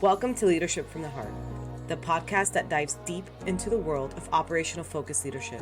Welcome to Leadership from the Heart, the podcast that dives deep into the world of operational focused leadership.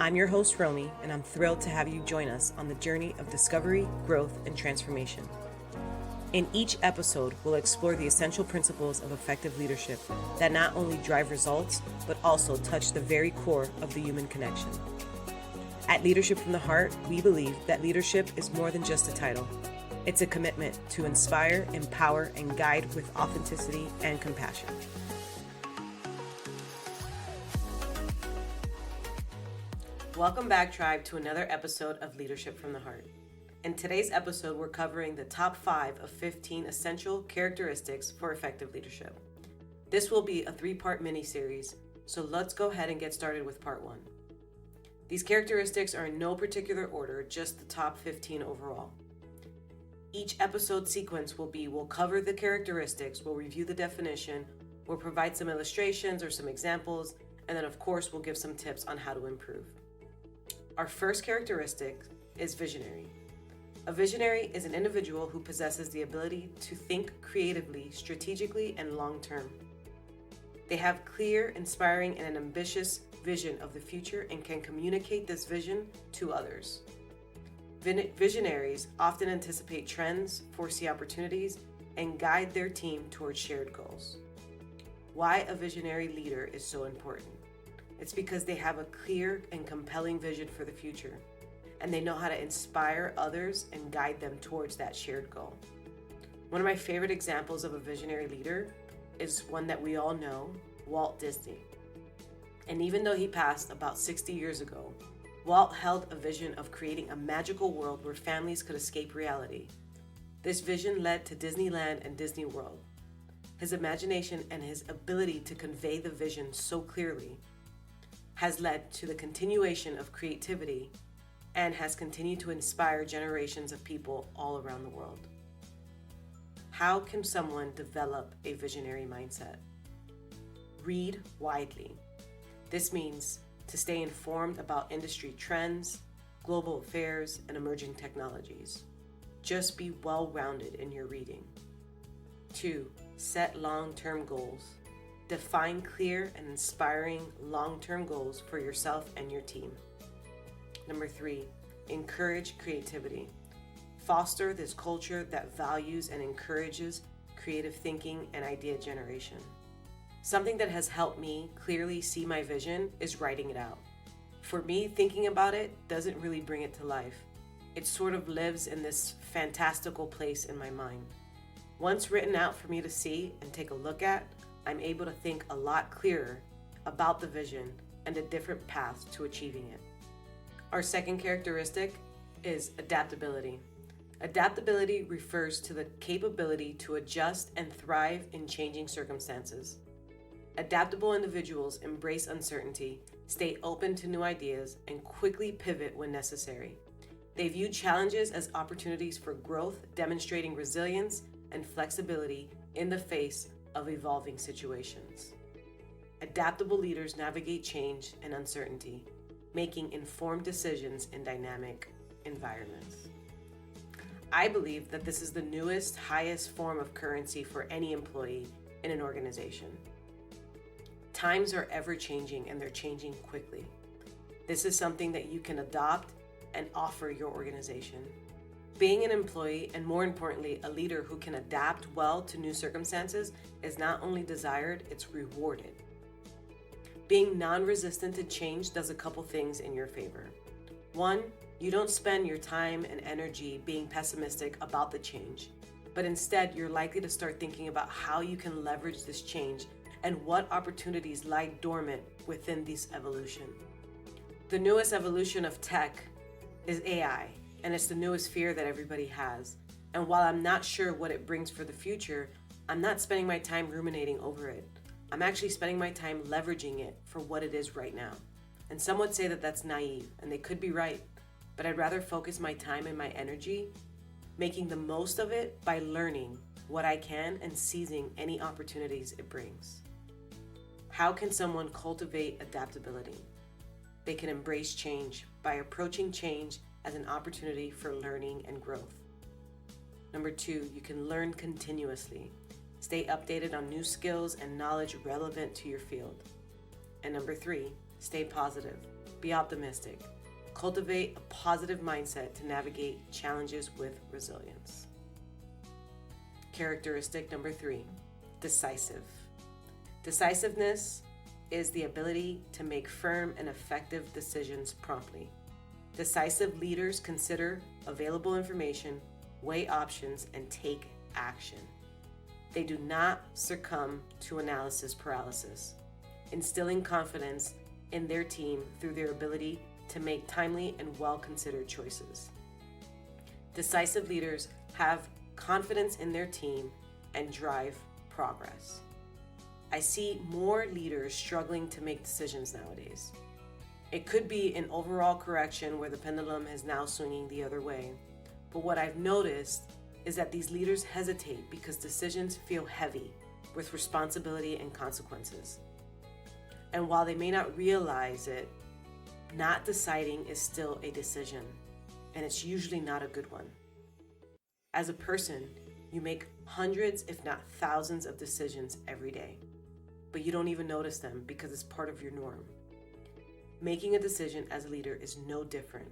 I'm your host, Romy, and I'm thrilled to have you join us on the journey of discovery, growth, and transformation. In each episode, we'll explore the essential principles of effective leadership that not only drive results, but also touch the very core of the human connection. At Leadership from the Heart, we believe that leadership is more than just a title. It's a commitment to inspire, empower, and guide with authenticity and compassion. Welcome back, tribe, to another episode of Leadership from the Heart. In today's episode, we're covering the top 5 of 15 essential characteristics for effective leadership. This will be a 3-part mini-series, so let's go ahead and get started with part 1. These characteristics are in no particular order, just the top 15 overall. Each episode sequence we'll cover the characteristics, we'll review the definition, we'll provide some illustrations or some examples, and then of course we'll give some tips on how to improve. Our first characteristic is visionary. A visionary is an individual who possesses the ability to think creatively, strategically, and long-term. They have clear, inspiring, and an ambitious vision of the future and can communicate this vision to others. Visionaries often anticipate trends, foresee opportunities, and guide their team towards shared goals. Why a visionary leader is so important? It's because they have a clear and compelling vision for the future, and they know how to inspire others and guide them towards that shared goal. One of my favorite examples of a visionary leader is one that we all know, Walt Disney. And even though he passed about 60 years ago, Walt held a vision of creating a magical world where families could escape reality. This vision led to Disneyland and Disney World. His imagination and his ability to convey the vision so clearly has led to the continuation of creativity and has continued to inspire generations of people all around the world. How can someone develop a visionary mindset? Read widely. This means to stay informed about industry trends, global affairs, and emerging technologies. Just be well-rounded in your reading. 2. Set long-term goals. Define clear and inspiring long-term goals for yourself and your team. 3. Encourage creativity. Foster this culture that values and encourages creative thinking and idea generation. Something that has helped me clearly see my vision is writing it out. For me, thinking about it doesn't really bring it to life. It sort of lives in this fantastical place in my mind. Once written out for me to see and take a look at, I'm able to think a lot clearer about the vision and the different paths to achieving it. Our second characteristic is adaptability. Adaptability refers to the capability to adjust and thrive in changing circumstances. Adaptable individuals embrace uncertainty, stay open to new ideas, and quickly pivot when necessary. They view challenges as opportunities for growth, demonstrating resilience and flexibility in the face of evolving situations. Adaptable leaders navigate change and uncertainty, making informed decisions in dynamic environments. I believe that this is the newest, highest form of currency for any employee in an organization. Times are ever changing and they're changing quickly. This is something that you can adopt and offer your organization. Being an employee, and more importantly, a leader who can adapt well to new circumstances, is not only desired, it's rewarded. Being non-resistant to change does a couple things in your favor. 1, you don't spend your time and energy being pessimistic about the change, but instead you're likely to start thinking about how you can leverage this change and what opportunities lie dormant within this evolution. The newest evolution of tech is AI, and it's the newest fear that everybody has. And while I'm not sure what it brings for the future, I'm not spending my time ruminating over it. I'm actually spending my time leveraging it for what it is right now. And some would say that that's naive, and they could be right, but I'd rather focus my time and my energy making the most of it by learning what I can and seizing any opportunities it brings. How can someone cultivate adaptability? They can embrace change by approaching change as an opportunity for learning and growth. 2, you can learn continuously. Stay updated on new skills and knowledge relevant to your field. And number 3, stay positive. Be optimistic. Cultivate a positive mindset to navigate challenges with resilience. Characteristic number 3, decisive. Decisiveness is the ability to make firm and effective decisions promptly. Decisive leaders consider available information, weigh options, and take action. They do not succumb to analysis paralysis, instilling confidence in their team through their ability to make timely and well-considered choices. Decisive leaders have confidence in their team and drive progress. I see more leaders struggling to make decisions nowadays. It could be an overall correction where the pendulum is now swinging the other way. But what I've noticed is that these leaders hesitate because decisions feel heavy with responsibility and consequences. And while they may not realize it, not deciding is still a decision, and it's usually not a good one. As a person, you make hundreds, if not thousands, of decisions every day, but you don't even notice them because it's part of your norm. Making a decision as a leader is no different.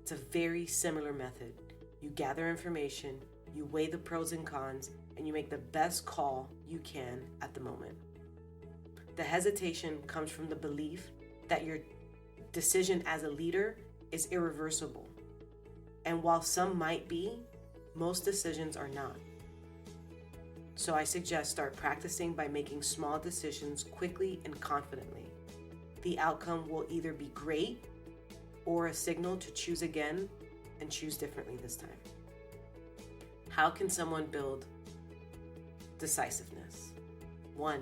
It's a very similar method. You gather information, you weigh the pros and cons, and you make the best call you can at the moment. The hesitation comes from the belief that your decision as a leader is irreversible. And while some might be, most decisions are not. So I suggest start practicing by making small decisions quickly and confidently. The outcome will either be great or a signal to choose again and choose differently this time. How can someone build decisiveness? 1,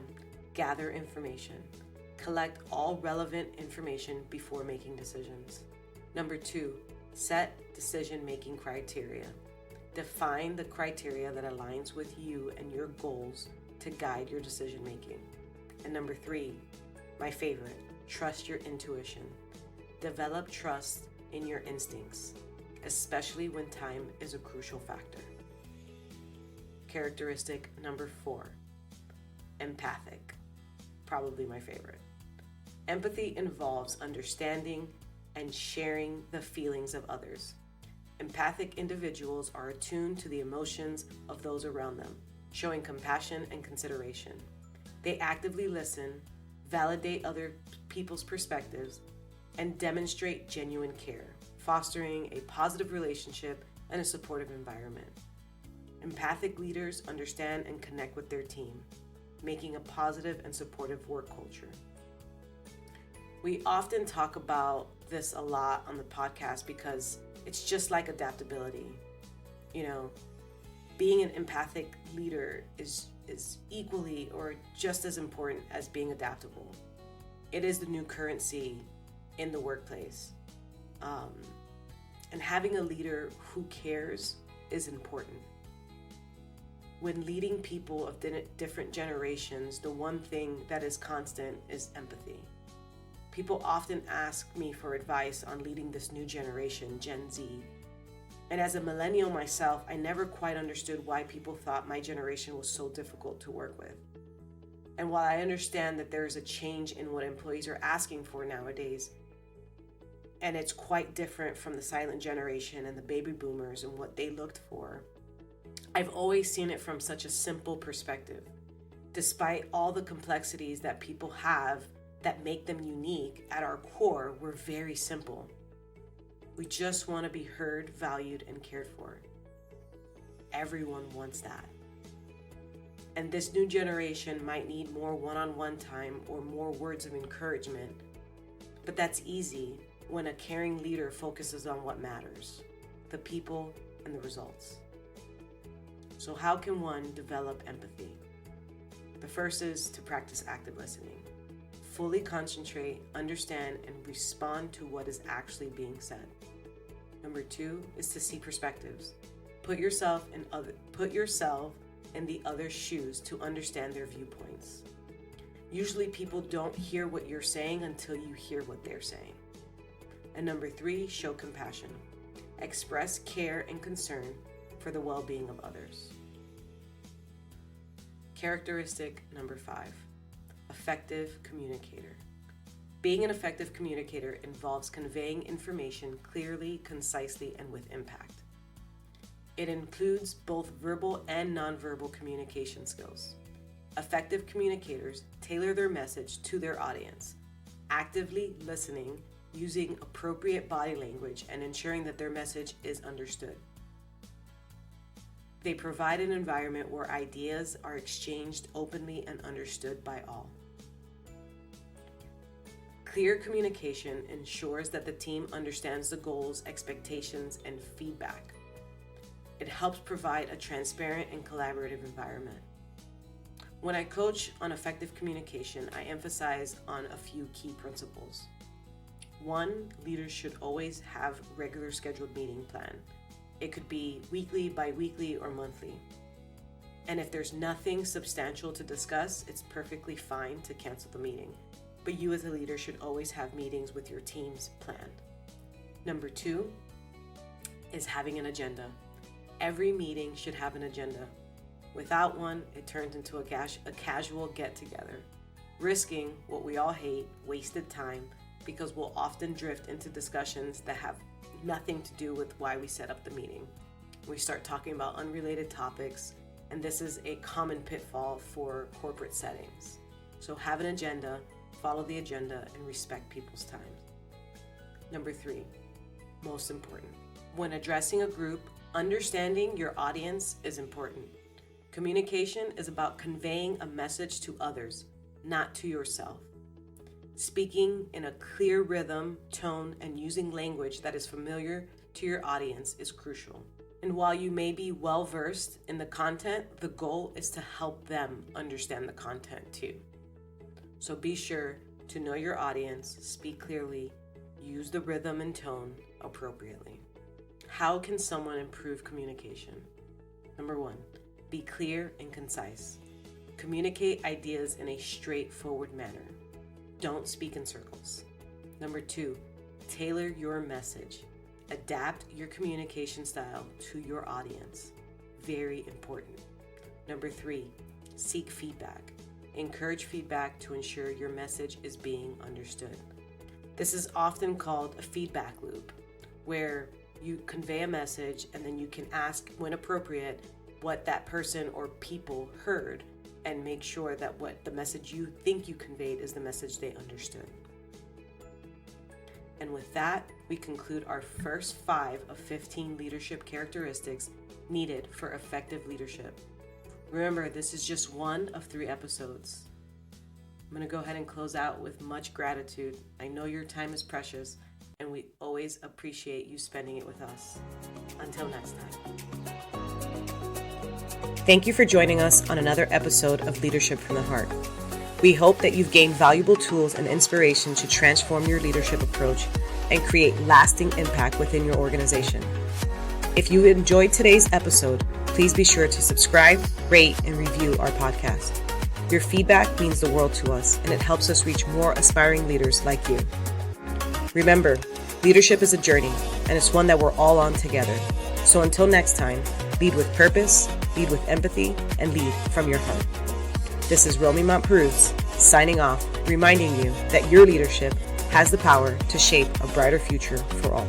gather information. Collect all relevant information before making decisions. Number 2, set decision-making criteria. Define the criteria that aligns with you and your goals to guide your decision-making. And number 3, my favorite, trust your intuition. Develop trust in your instincts, especially when time is a crucial factor. Characteristic number 4, empathic. Probably my favorite. Empathy involves understanding and sharing the feelings of others. Empathic individuals are attuned to the emotions of those around them, showing compassion and consideration. They actively listen, validate other people's perspectives, and demonstrate genuine care, fostering a positive relationship and a supportive environment. Empathic leaders understand and connect with their team, making a positive and supportive work culture. We often talk about this a lot on the podcast because it's just like adaptability. Being an empathic leader is equally or just as important as being adaptable. It is the new currency in the workplace. And having a leader who cares is important. When leading people of different generations, the one thing that is constant is empathy. People often ask me for advice on leading this new generation, Gen Z. And as a millennial myself, I never quite understood why people thought my generation was so difficult to work with. And while I understand that there is a change in what employees are asking for nowadays, and it's quite different from the silent generation and the baby boomers and what they looked for, I've always seen it from such a simple perspective. Despite all the complexities that people have that make them unique, at our core, we're very simple. We just want to be heard, valued, and cared for. Everyone wants that. And this new generation might need more one-on-one time or more words of encouragement, but that's easy when a caring leader focuses on what matters, the people and the results. So how can one develop empathy? The first is to practice active listening. Fully concentrate, understand, and respond to what is actually being said. Number 2 is to see perspectives. Put yourself in the other's shoes to understand their viewpoints. Usually people don't hear what you're saying until you hear what they're saying. And number 3, show compassion. Express care and concern for the well-being of others. Characteristic number 5, effective communicator. Being an effective communicator involves conveying information clearly, concisely, and with impact. It includes both verbal and nonverbal communication skills. Effective communicators tailor their message to their audience, actively listening, using appropriate body language, and ensuring that their message is understood. They provide an environment where ideas are exchanged openly and understood by all. Clear communication ensures that the team understands the goals, expectations, and feedback. It helps provide a transparent and collaborative environment. When I coach on effective communication, I emphasize on a few key principles. 1, leaders should always have regular scheduled meeting plan. It could be weekly, bi-weekly, or monthly. And if there's nothing substantial to discuss, it's perfectly fine to cancel the meeting. But you as a leader should always have meetings with your teams planned. Number 2 is having an agenda. Every meeting should have an agenda. Without one, it turns into a casual get-together, risking what we all hate, wasted time, because we'll often drift into discussions that have nothing to do with why we set up the meeting. We start talking about unrelated topics, and this is a common pitfall for corporate settings. So have an agenda, follow the agenda, and respect people's time. Number 3, most important. When addressing a group, understanding your audience is important. Communication is about conveying a message to others, not to yourself. Speaking in a clear rhythm, tone, and using language that is familiar to your audience is crucial. And while you may be well-versed in the content, the goal is to help them understand the content too. So be sure to know your audience, speak clearly, use the rhythm and tone appropriately. How can someone improve communication? Number 1, be clear and concise. Communicate ideas in a straightforward manner. Don't speak in circles. Number 2, tailor your message. Adapt your communication style to your audience. Very important. Number 3, seek feedback. Encourage feedback to ensure your message is being understood. This is often called a feedback loop, where you convey a message and then you can ask, when appropriate, what that person or people heard, and make sure that what the message you think you conveyed is the message they understood. And with that, we conclude our first 5 of 15 leadership characteristics needed for effective leadership. Remember, this is just 1 of 3 episodes. I'm going to go ahead and close out with much gratitude. I know your time is precious, and we always appreciate you spending it with us. Until next time. Thank you for joining us on another episode of Leadership from the Heart. We hope that you've gained valuable tools and inspiration to transform your leadership approach and create lasting impact within your organization. If you enjoyed today's episode, please be sure to subscribe, rate, and review our podcast. Your feedback means the world to us, and it helps us reach more aspiring leaders like you. Remember, leadership is a journey, and it's one that we're all on together. So until next time, lead with purpose, lead with empathy, and lead from your heart. This is Romy Montperuz signing off, reminding you that your leadership has the power to shape a brighter future for all.